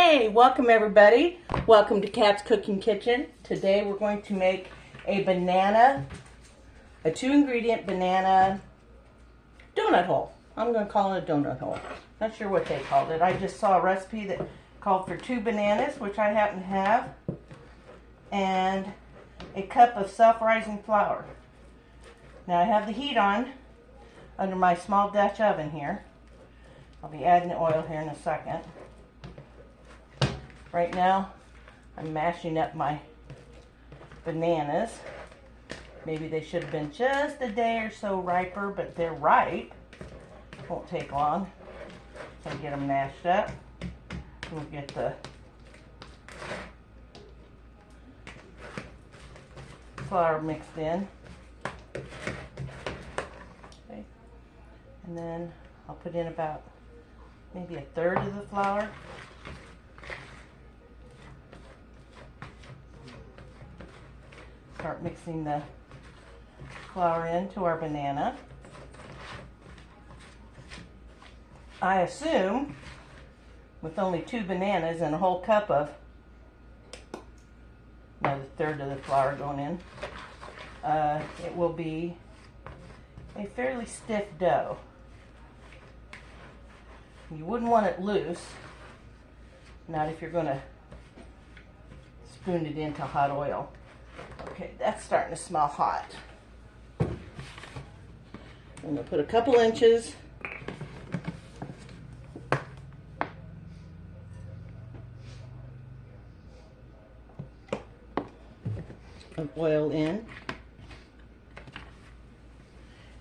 Hey, welcome everybody. Welcome to Kat's Cooking Kitchen. Today we're going to make a 2-ingredient banana donut hole. I'm going to call it a donut hole. Not sure what they called it. I just saw a recipe that called for 2 bananas, which I happen to have, and a cup of self-rising flour. Now I have the heat on under my small Dutch oven here. I'll be adding the oil here in a second. Right now, I'm mashing up my bananas. Maybe they should have been just a day or so riper, but they're ripe. Won't take long. So get them mashed up. We'll get the flour mixed in. Okay. And then I'll put in about maybe a third of the flour. Start mixing the flour into our banana. I assume with only 2 bananas and a whole cup of another third of the flour going in, it will be a fairly stiff dough. You wouldn't want it loose, not if you're going to spoon it into hot oil. Okay, that's starting to smell hot. I'm going to put a couple inches of oil in.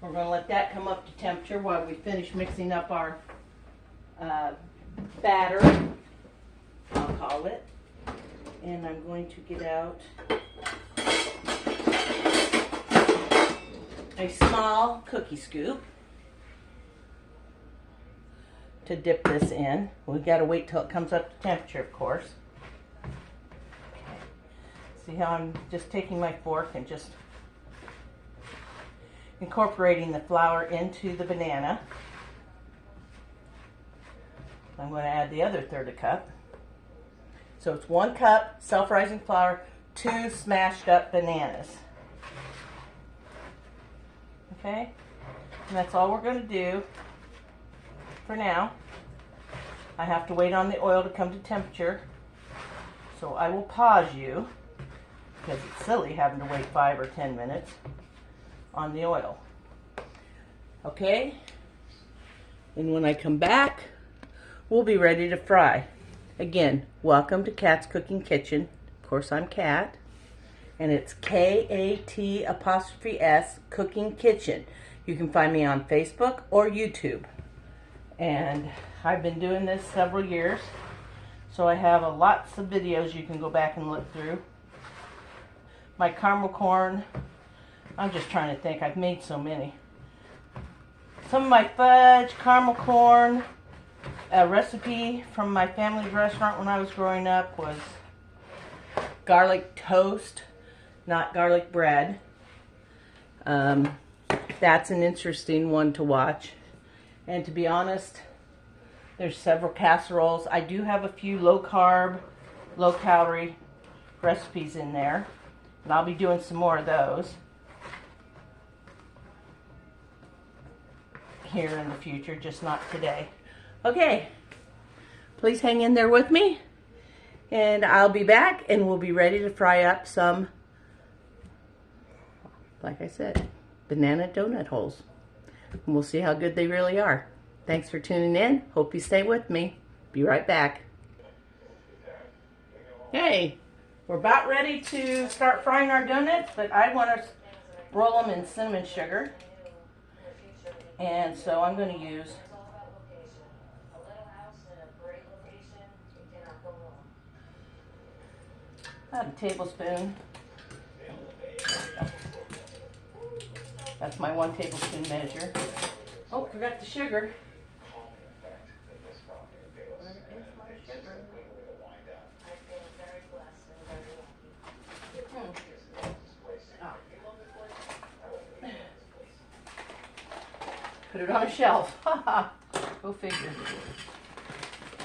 We're going to let that come up to temperature while we finish mixing up our batter, I'll call it. And I'm going to get out a small cookie scoop to dip this in. We've got to wait till it comes up to temperature, of course. Okay. See how I'm just taking my fork and just incorporating the flour into the banana. I'm going to add the other third of cup. So it's 1 cup self-rising flour, 2 smashed up bananas. Okay, and that's all we're going to do for now. I have to wait on the oil to come to temperature, so I will pause you because it's silly having to wait 5 or 10 minutes on the oil. Okay, and when I come back, we'll be ready to fry. Again, welcome to Kat's Cooking Kitchen. Of course, I'm Kat. And it's KAT_S Cooking Kitchen. You can find me on Facebook or YouTube. And I've been doing this several years, so I have lots of videos you can go back and look through. My caramel corn, I'm just trying to think, I've made so many. Some of my fudge, caramel corn, a recipe from my family's restaurant when I was growing up was garlic toast, not garlic bread. That's an interesting one to watch. And to be honest, there's several casseroles. I do have a few low carb, low calorie recipes in there, and I'll be doing some more of those here in the future, just not today. Okay, please hang in there with me, and I'll be back and we'll be ready to fry up some, like I said, banana donut holes. And we'll see how good they really are. Thanks for tuning in. Hope you stay with me. Be right back. Hey, we're about ready to start frying our donuts, but I want to roll them in cinnamon sugar. And so I'm going to use about a tablespoon. That's my 1 tablespoon measure. Oh, forgot the sugar. Where is my sugar? Oh. Put it on a shelf. Go figure.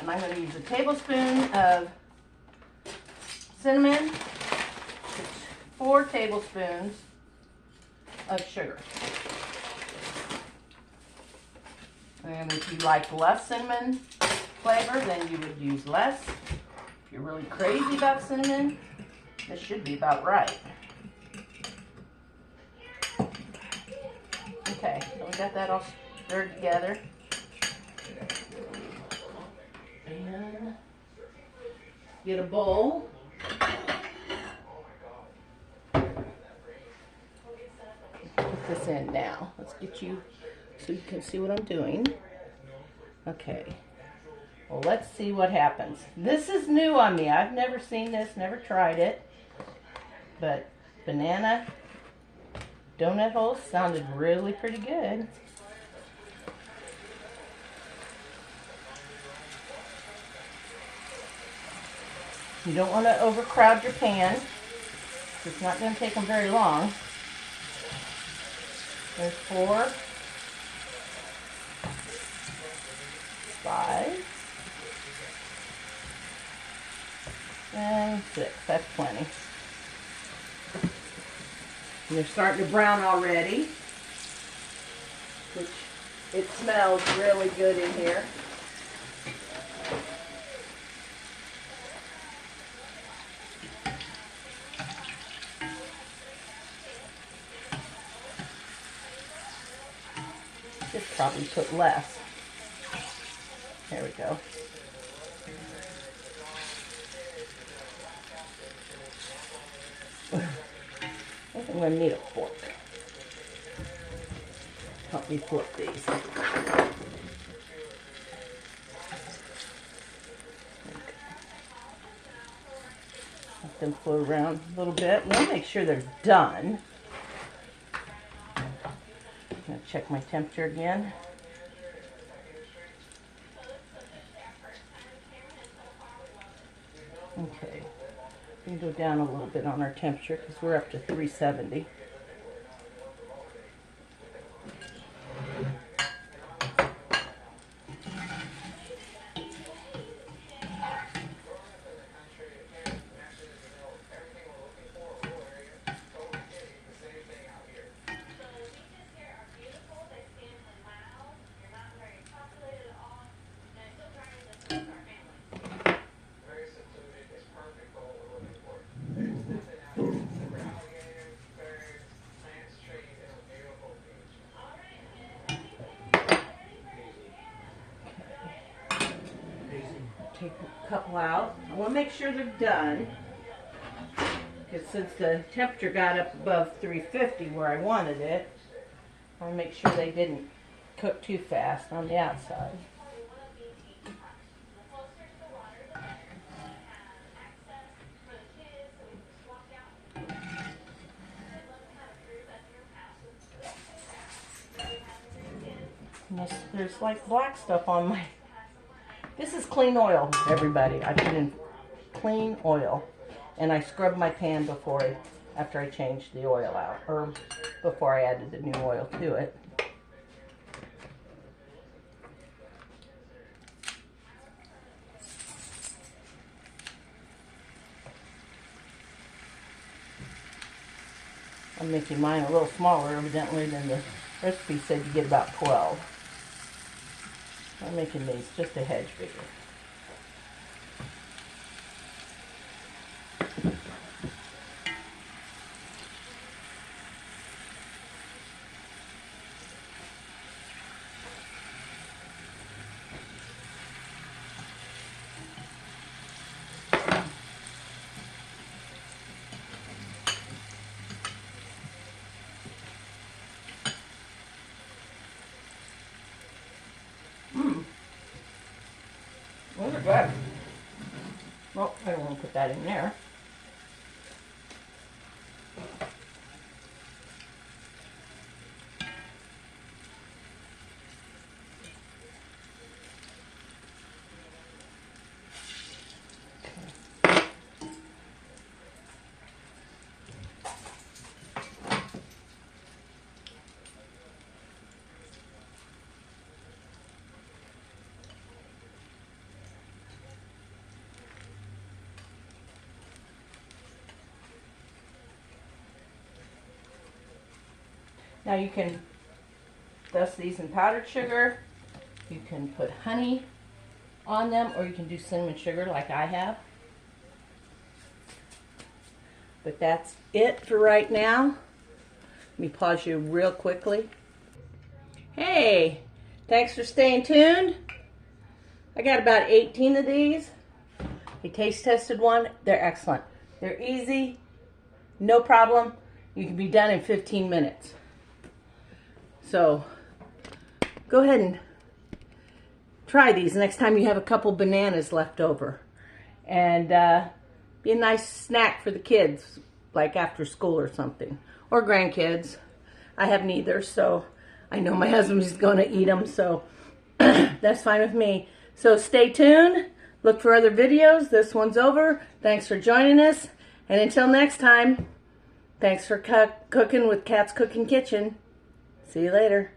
And I'm going to use a tablespoon of cinnamon, 4 tablespoons of sugar. And if you like less cinnamon flavor, then you would use less. If you're really crazy about cinnamon, this should be about right. Okay, so we got that all stirred together. And get a bowl. Put this in now. Let's get you so you can see what I'm doing. Okay. Well, let's see what happens. This is new on me. I've never seen this, never tried it. But banana donut holes sounded really pretty good. You don't want to overcrowd your pan. It's not going to take them very long. There's 4, 5, and 6. That's plenty. And they're starting to brown already, which it smells really good in here. Should probably put less. There we go. I think I'm going to need a fork. Help me flip these. Okay. Let them float around a little bit. We'll make sure they're done. I'm going to check my temperature again. Okay. We can go down a little bit on our temperature because we're up to 370. Take a couple out. I want to make sure they're done, because since the temperature got up above 350 where I wanted it, I want to make sure they didn't cook too fast on the outside. There's like black stuff on my... This is clean oil, everybody. I put in clean oil, and I scrubbed my pan after I changed the oil out, or before I added the new oil to it. I'm making mine a little smaller, evidently, than the recipe said you get about 12. I'm making these just a hedge bigger. Those are good. Well, I don't want to put that in there. Now you can dust these in powdered sugar. You can put honey on them, or you can do cinnamon sugar like I have. But that's it for right now. Let me pause you real quickly. Hey, thanks for staying tuned. I got about 18 of these. I taste tested one. They're excellent. They're easy, no problem. You can be done in 15 minutes. So go ahead and try these next time you have a couple bananas left over. And be a nice snack for the kids, like after school or something. Or grandkids. I have neither, so I know my husband's going to eat them, so that's fine with me. So stay tuned. Look for other videos. This one's over. Thanks for joining us. And until next time, thanks for cooking with Kat's Cooking Kitchen. See you later.